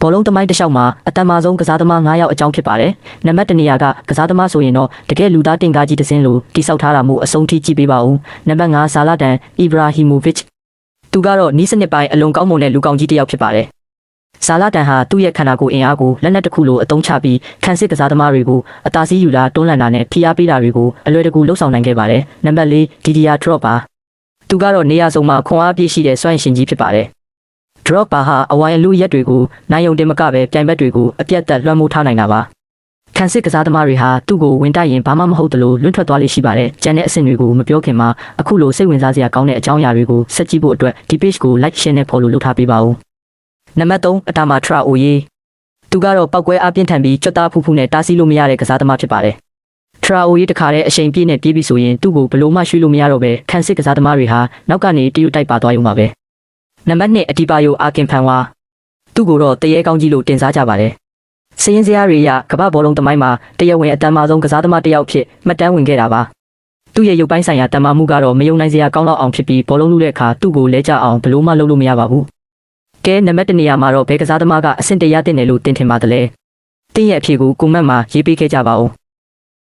ဘောလုံးသမိုင်းတစ်လျှောက်မှာအတန်မာဆုံးကစားသမား9ယောက်အကြောင်းဖြစ်ပါတယ်။နံပါတ်1နေရာကကစားသမားဆိုရင်တော့တကယ်လူသားတင်ကားကြီးတစ်စင်းလိုတိဆောက်ထားတာမို့အဆုံးထိကြည့်ပေးပါဦး။နံပါတ်5ဇာလာတန်အီဘရာဟီမိုဗစ်သူကတော့နီးစနစ်ပိုင်းအလွန်ကောင်းမွန်တဲ့လူကောင်းကြီးတစ်ယောက်ဖြစ်ပါတယ်။ဇာလာတန်ဟာသူ့ရဲ့ခန္ဓာကိုယ်အင်အားကိုလက်နက်တစ်ခုလိုအသုံးချပြီးခန်းစစ်ကစားသမားတွေကိုအသာစီးယူလာတွန်းလှန်တာနဲ့ဖိအားပေးတာတွေကိုအလွယ်တကူလှုပ်ဆောင်နိုင်ခဲ့ပါတယ်။နံပါတ်4ဒီဒီယာဒရော့ပါသူကတော့နေရာစုံမှာခွန်အားပြည့်ရှိတဲ့စွမ်းရှင်ကြီးဖြစ်ပါတယ်။ drop ပါဟာအဝိုင်းအလူရက်တွေကိုနိုင်ယုံတင်မကပဲပြိုင်ဘက်တွေကိုအပြတ်သက်လွှမ်းမိုးထားနိုင်တာပါခန်းစစ်ကစားသမားတွေဟာသူ့ကိုဝင်တိုက်ရင်ဘာမှမဟုတ်သလိုလွန့်ထွက်သွားလိမ့်ရှိပါတယ်ကျန်တဲ့အဆင့်တွေကိုမပြောခင်မှာအခုလိုစိတ်ဝင်စားစရာကောင်းတဲ့အကြောင်းအရာတွေကိုဆက်ကြည့်ဖို့အတွက်ဒီ page ကို like share နဲ့ follow လုပ်ထားပေးပါဦးနံပါတ်3အတာမာထရာအိုယေသူကတော့ပောက်ကွဲအပြင်းထန်ပြီးကြွတ်သားဖူးဖူးနဲ့တားဆီးလို့မရတဲ့ကစားသမားဖြစ်ပါတယ်ထရာအိုယေတခါတည်းအချိန်ပြည့်နဲ့ပြေးပြီးဆိုရင်သူ့ကိုဘလို့မှရွှေ့လို့မရတော့ပဲခန်းစစ်ကစားသမားတွေဟာနောက်ကနေတရုတ်တိုက်ပါသွားရုံပါပဲနံပါတ်2အတီပါယိုအာကင်ဖန်ဝါသူ့ကိုတော့တရေကောင်းကြီးလို့တင်စားကြပါတယ်စရင်စရာတွေရကမ္ဘာဘောလုံးသမိုင်းမှာတရားဝင်အတန်မာဆုံးကစားသမားတစ်ယောက်ဖြစ်မှတ်တမ်းဝင်ခဲ့တာပါသူ့ရဲ့ရုပ်ပိုင်းဆိုင်ရာတန်မာမှုကတော့မယုံနိုင်စရာကောင်းတော့အောင်ဖြစ်ပြီးဘောလုံးလူတဲ့အခါသူ့ကိုလဲကျအောင်ဘလို့မှလုပ်လို့မရပါဘူးကဲနံပါတ်1နေရာမှာတော့ဘယ်ကစားသမားကအဆင့်တရတင်တယ်လို့တင်ထင်ပါသလဲတင်းရဲ့အဖြေကိုကွန်မန့်မှာရေးပေးခဲ့ကြပါဦး